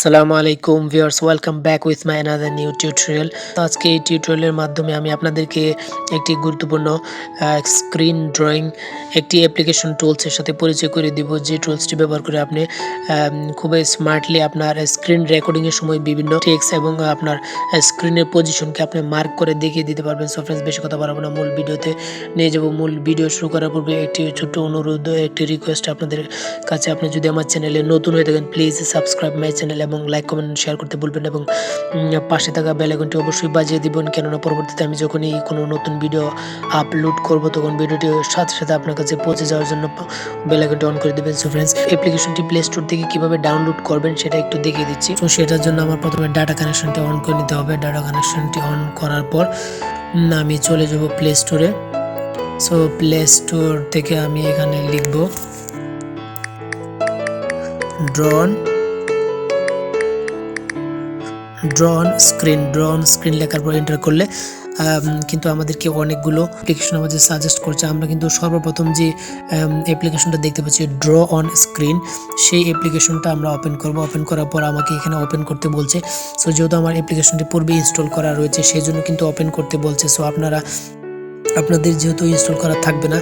Assalamualaikum viewers, welcome back with my another new tutorial। তো আজকে এই টিউটোরিয়ালের মাধ্যমে আমি আপনাদেরকে একটি গুরুত্বপূর্ণ স্ক্রিন ড্রয়িং একটি অ্যাপ্লিকেশন টুলসের সাথে পরিচয় করে দিব, যে টুলসটি ব্যবহার করে আপনি খুবই স্মার্টলি আপনার স্ক্রিন রেকর্ডিংয়ের সময় বিভিন্ন টেক্সট এবং আপনার স্ক্রিনের পজিশনকে আপনি মার্ক করে দেখিয়ে দিতে পারবেন। সো ফ্রেন্ডস, বেশি কথা বাড়াবো না, মূল ভিডিওতে নিয়ে যাব। মূল ভিডিও শুরু করার পূর্বে একটি ছোট্ট অনুরোধ, একটি রিকোয়েস্ট আপনাদের কাছে। আপনি যদি আমার চ্যানেলে নতুন হয়ে থাকেন, প্লিজ সাবস্ক্রাইব মাই চ্যানেল এবং লাইক কমেন্ট শেয়ার করতে ভুলবেন না, এবং পাশে থাকা বেল আইকনটি অবশ্যই বাজিয়ে দিবেন, কেননা পরবর্তীতে আমি যখনই কোনো নতুন ভিডিও আপলোড করব তখন ভিডিওটি সাথে সাথে আপনার কাছে পৌঁছে যাওয়ার জন্য বেল আইকনটি অন করে দেবেন। সো ফ্রেন্ডস, অ্যাপ্লিকেশনটি প্লে স্টোর থেকে কিভাবে ডাউনলোড করবেন সেটা একটু দেখিয়ে দিচ্ছি। তো সেটার জন্য আমার প্রথমে ডাটা কানেকশনটি অন করে নিতে হবে। ডাটা কানেকশনটি অন করার পর আমি চলে যাব প্লে স্টোরে। সো প্লে স্টোর থেকে আমি এখানে লিখব ড্রন স্ক্রিন লেখার পর এন্টার করলে কিন্তু আমাদেরকে অনেকগুলো অ্যাপ্লিকেশন আমাদের সাজেস্ট করছে। আমরা কিন্তু সর্বপ্রথম যে অ্যাপ্লিকেশনটা দেখতে পাচ্ছি ড্র অন স্ক্রিন, সেই অ্যাপ্লিকেশনটা আমরা ওপেন করব। ওপেন করার পর আমাকে এখানে ওপেন করতে বলছে। সো যেহেতু আমার অ্যাপ্লিকেশনটি পূর্বে ইনস্টল করা রয়েছে সেই জন্য কিন্তু ওপেন করতে বলছে। সো আপনাদের যেহেতু ইনস্টল করা থাকবে না,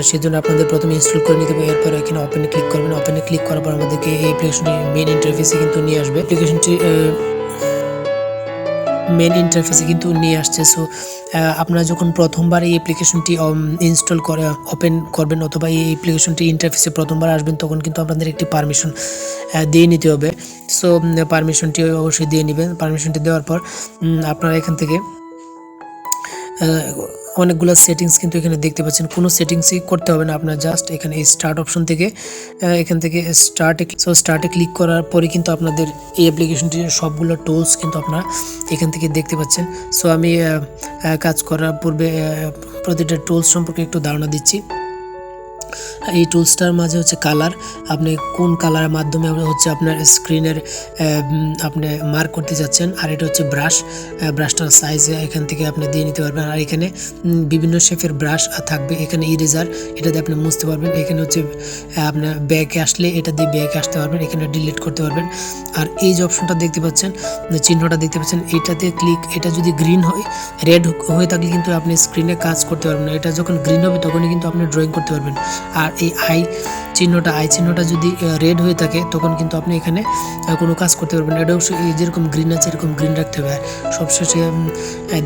সেজন্য আপনাদের প্রথমে ইনস্টল করে নিতে হবে। এরপর এখানে ওপেনে ক্লিক করবেন। ওপেনে ক্লিক করার পর আমাদেরকে এই অ্যাপ্লিকেশনটি মেইন ইন্টারফেসে কিন্তু নিয়ে আসবে। অ্যাপ্লিকেশনটি মেন ইন্টারফেসে কিন্তু নিয়ে আসছে। সো আপনারা যখন প্রথমবার এই অ্যাপ্লিকেশনটি ইনস্টল করে ওপেন করবেন অথবা এই অ্যাপ্লিকেশনটি ইন্টারফেসে প্রথমবার আসবেন, তখন কিন্তু আপনাদের একটি পারমিশন দিয়ে নিতে হবে। সো পারমিশনটি অবশ্যই দিয়ে নেবেন। পারমিশনটি দেওয়ার পর আপনারা এখান থেকে অনেকগুলো সেটিংস কিন্তু এখানে দেখতে পাচ্ছেন। কোনো সেটিংসই করতে হবে না, আপনার জাস্ট এখানে স্টার্ট অপশন থেকে স্টার্টে ক্লিক করার পরে কিন্তু আপনাদের এই অ্যাপ্লিকেশনটির সবগুলো টুলস কিন্তু আপনারা এখান থেকে দেখতে পাচ্ছেন। সো আমি কাজ করার পূর্বে প্রতিটা টুলস সম্পর্কে একটু ধারণা দিচ্ছি। এই টুলসটার মাঝে হচ্ছে কালার, আপনি কোন কালারের মাধ্যমে হচ্ছে আপনার স্ক্রিনের আপনি মার্ক করতে যাচ্ছেন। আর এটা হচ্ছে ব্রাশটার সাইজ এখান থেকে আপনি দিয়ে নিতে পারবেন। আর এখানে বিভিন্ন শেপের ব্রাশ থাকবে। এখানে ইরেজার, এটা দিয়ে আপনি মুছতে পারবেন। এখানে হচ্ছে আপনার ব্যাকে আসলে এটা দিয়ে ব্যাকে আসতে পারবেন, এখানে ডিলিট করতে পারবেন। আর এই যে অপশনটা দেখতে পাচ্ছেন, চিহ্নটা দেখতে পাচ্ছেন, এটাতে ক্লিক, এটা যদি গ্রিন হয়, রেড হয়ে থাকলে কিন্তু আপনি স্ক্রিনে কাজ করতে পারবেন না। এটা যখন গ্রিন হবে তখনই কিন্তু আপনি ড্রয়িং করতে পারবেন। আর এই আই চিহ্নটা যদি রেড হয়ে থাকে তখন কিন্তু আপনি এখানে কোনো কাজ করতে পারবেন। এটা অবশ্যই যেরকম গ্রিন আছে এরকম গ্রিন রাখতে হবে। আর সবশেষে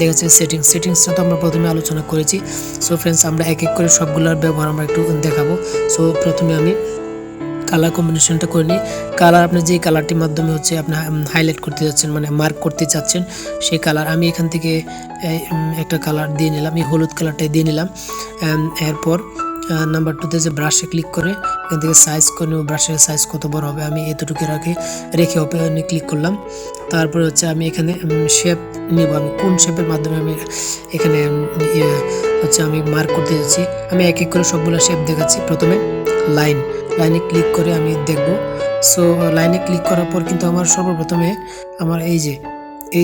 দেখা যাচ্ছে সেটিংসটা তো আমরা প্রথমে আলোচনা করেছি। সো ফ্রেন্ডস, আমরা এক এক করে সবগুলোর ব্যবহার আমরা একটু দেখাবো। সো প্রথমে আমি কালার কম্বিনেশনটা করে নিই। কালার আপনি যে কালারটির মাধ্যমে হচ্ছে আপনার হাইলাইট করতে যাচ্ছেন, মানে মার্ক করতে চাচ্ছেন, সেই কালার আমি এখান থেকে একটা কালার দিয়ে নিলাম, এই হলুদ কালারটাই দিয়ে নিলাম। এরপর নাম্বার 2তে যে ব্রাশে ক্লিক করে এখান থেকে সাইজ করে নেব। ব্রাশের সাইজ কত বড় হবে আমি এতটুকু রেখে ওপেনে ক্লিক করলাম। তারপরে হচ্ছে আমি এখানে শেপ নেব, আমি কোন শেপের মাধ্যমে আমি এখানে হচ্ছে আমি মার্ক করতে যাচ্ছি। আমি এক এক করে সবগুলো শেপ দেখাচ্ছি। প্রথমে লাইনে ক্লিক করে আমি দেখব। সো লাইনে ক্লিক করার পর কিন্তু আমার সর্বপ্রথমে আমার এই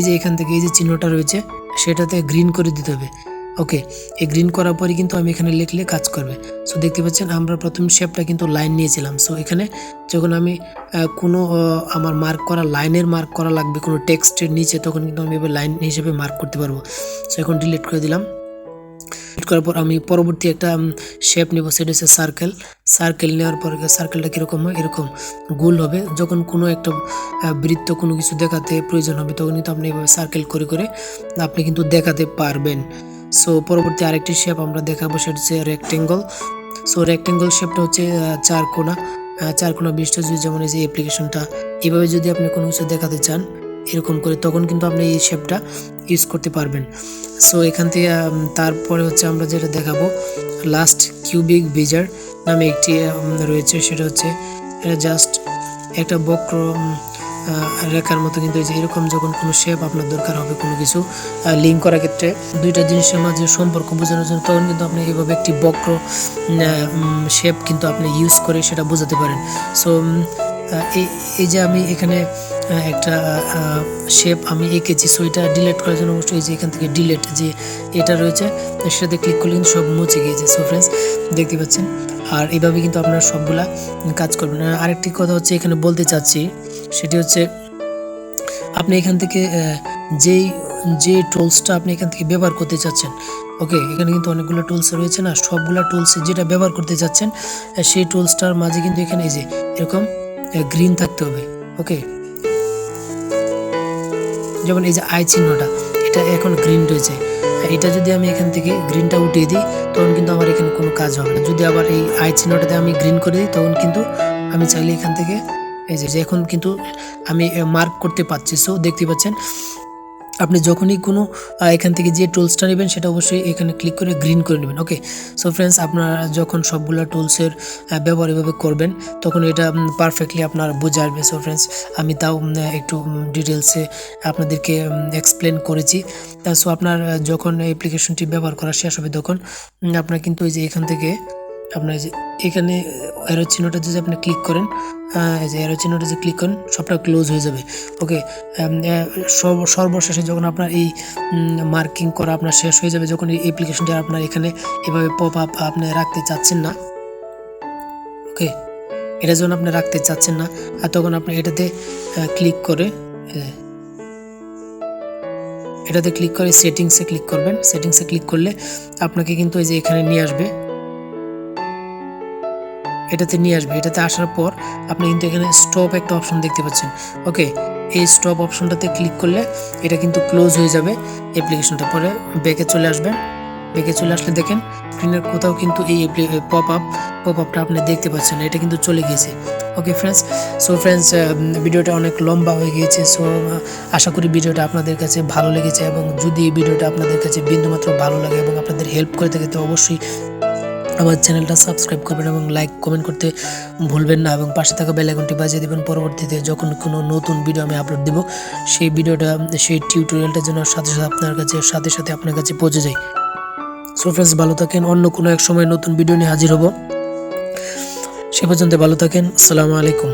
যে এখান থেকে এই যে চিহ্নটা রয়েছে সেটাতে গ্রিন করে দিতে হবে। ওকে, এই গ্রিন করার পরে কিন্তু আমি এখানে লিখলে কাজ করবে। সো দেখতে পাচ্ছেন আমরা প্রথম শেপটা কিন্তু লাইন নিয়েছিলাম। সো এখানে যখন আমি কোনো আমার লাইনের মার্ক করা লাগবে কোনো টেক্সটের নিচে, তখন কিন্তু আমি এবার লাইন হিসেবে মার্ক করতে পারবো। সো এখন ডিলিট করে দিলাম। ডিলিট করার পর আমি পরবর্তী একটা শেপ নেব, সেটা হচ্ছে সার্কেল নেওয়ার পর সার্কেলটা কীরকম হয়, এরকম গোল হবে। যখন কোনো একটা বৃত্ত কোনো কিছু দেখাতে প্রয়োজন হবে তখন কিন্তু আপনি এভাবে সার্কেল করে করে আপনি কিন্তু দেখাতে পারবেন। সো পরবর্তী আরেকটি শেপ আমরা দেখাবো, সেটা হচ্ছে রেক্টেঙ্গল। সো রেক্টেঙ্গল শেপটা হচ্ছে চার কোনা বিশিষ্ট, যেমন এই যে অ্যাপ্লিকেশনটা এভাবে যদি আপনি কোনো কিছু দেখাতে চান এরকম করে, তখন কিন্তু আপনি এই শেপটা ইউজ করতে পারবেন। সো এখান থেকে তারপরে হচ্ছে আমরা যেটা দেখাবো, লাস্ট কিউবিক বেজার নামে একটি রয়েছে। সেটা হচ্ছে এটা জাস্ট একটা বক্র রেখার মতো, কিন্তু এই যে এরকম যখন কোনো শেপ আপনার দরকার হবে কোনো কিছু লিঙ্ক করার ক্ষেত্রে, দুইটা জিনিসের মাঝে সম্পর্ক বোঝানোর জন্য, তখন কিন্তু আপনি এইভাবে একটি বক্র শেপ কিন্তু আপনি ইউজ করে সেটা বোঝাতে পারেন। সো এই যে আমি এখানে একটা শেপ আমি এঁকেছি, সো এটা ডিলিট করার জন্য অবশ্যই যে এখান থেকে ডিলিট যে এটা রয়েছে সেটাতে ক্লিক করলে কিন্তু সব মুছে গিয়েছে। সো ফ্রেন্ডস, দেখতে পাচ্ছেন। আর এইভাবে কিন্তু আপনারা সবগুলা কাজ করবেন। আরেকটি কথা হচ্ছে এখানে বলতে চাচ্ছি, সেটি হচ্ছে আপনি এখান থেকে যেই যে টুলসটা আপনি এখান থেকে ব্যবহার করতে চাচ্ছেন, ওকে, এখানে কিন্তু অনেকগুলো টুলস রয়েছে না, সবগুলো টুলস যেটা ব্যবহার করতে চাচ্ছেন সেই টুলসটার মাঝে কিন্তু এখানে এই যে এরকম গ্রিন থাকতে হবে। ওকে, যেমন এই যে আই চিহ্নটা, এটা এখন গ্রিন রয়েছে, এটা যদি আমি এখান থেকে গ্রিনটা উঠিয়ে দিই তখন কিন্তু আমার এখানে কোনো কাজ হবে না। যদি আবার এই আই চিহ্নটাতে আমি গ্রিন করে দিই তখন কিন্তু আমি চাইলে এখান থেকে এই যে এখন কিন্তু আমি মার্ক করতে পারছি। সো দেখতে পাচ্ছেন আপনি যখনই কোনো এখান থেকে যে টুলসটা নেবেন সেটা অবশ্যই এখানে ক্লিক করে গ্রিন করে নেবেন। ওকে, সো ফ্রেন্ডস, আপনারা যখন সবগুলো টুলসের ব্যবহার এভাবে করবেন তখন এটা পারফেক্টলি আপনার বোঝা আসবে। সো ফ্রেন্ডস, আমি তাও একটু ডিটেলসে আপনাদেরকে এক্সপ্লেন করেছি। সো আপনার যখন অ্যাপ্লিকেশনটি ব্যবহার করা শেষ হবে তখন আপনার কিন্তু এই যে এখান থেকে আপনার যে এখানে অ্যারো চিহ্নটা যদি আপনি ক্লিক করেন, এই যে অ্যারো চিহ্নটা যে ক্লিক করেন সবটা ক্লোজ হয়ে যাবে। ওকে, সর্বশেষে যখন আপনার এই মার্কিং করা আপনার শেষ হয়ে যাবে, যখন এই অ্যাপ্লিকেশনটা আপনার এখানে এভাবে পপ আপ আপনি রাখতে চাচ্ছেন না, ওকে, এটা যখন আপনি রাখতে চাচ্ছেন না আর তখন আপনি এটাতে ক্লিক করে সেটিংসে ক্লিক করবেন। সেটিংসে ক্লিক করলে আপনাকে কিন্তু এই যে এখানে নিয়ে আসবে, এটাতে নিয়ে আসবে। এটাতে আসার পর আপনি কিন্তু এখানে স্টপ একটা অপশন দেখতে পাচ্ছেন। ওকে, এই স্টপ অপশনটাতে ক্লিক করলে এটা কিন্তু ক্লোজ হয়ে যাবে অ্যাপ্লিকেশনটা। পরে ব্যাকে চলে আসবেন। ব্যাকে চলে আসলে দেখেন স্ক্রিনের কোথাও কিন্তু এই পপ আপটা আপনি দেখতে পাচ্ছেন, এটা কিন্তু চলে গিয়েছে। ওকে ফ্রেন্ডস, সো ফ্রেন্ডস, ভিডিওটা অনেক লম্বা হয়ে গিয়েছে। সো আশা করি ভিডিওটা আপনাদের কাছে ভালো লেগেছে, এবং যদি এই ভিডিওটা আপনাদের কাছে বিন্দুমাত্র ভালো লাগে এবং আপনাদের হেল্প করে থাকে তো অবশ্যই আমার চ্যানেলটা সাবস্ক্রাইব করবেন এবং লাইক কমেন্ট করতে ভুলবেন না, এবং পাশে থাকা বেল আইকনটি বাজিয়ে দেবেন। পরবর্তীতে যখন কোনো নতুন ভিডিও আমি আপলোড দেব সেই টিউটোরিয়ালটা যেন সাথে সাথে আপনার কাছে পৌঁছে যায়। সো ফ্রেন্ডস, ভালো থাকেন, অন্য কোনো এক সময় নতুন ভিডিও নিয়ে হাজির হব। সে পর্যন্ত ভালো থাকেন। আসসালামু আলাইকুম।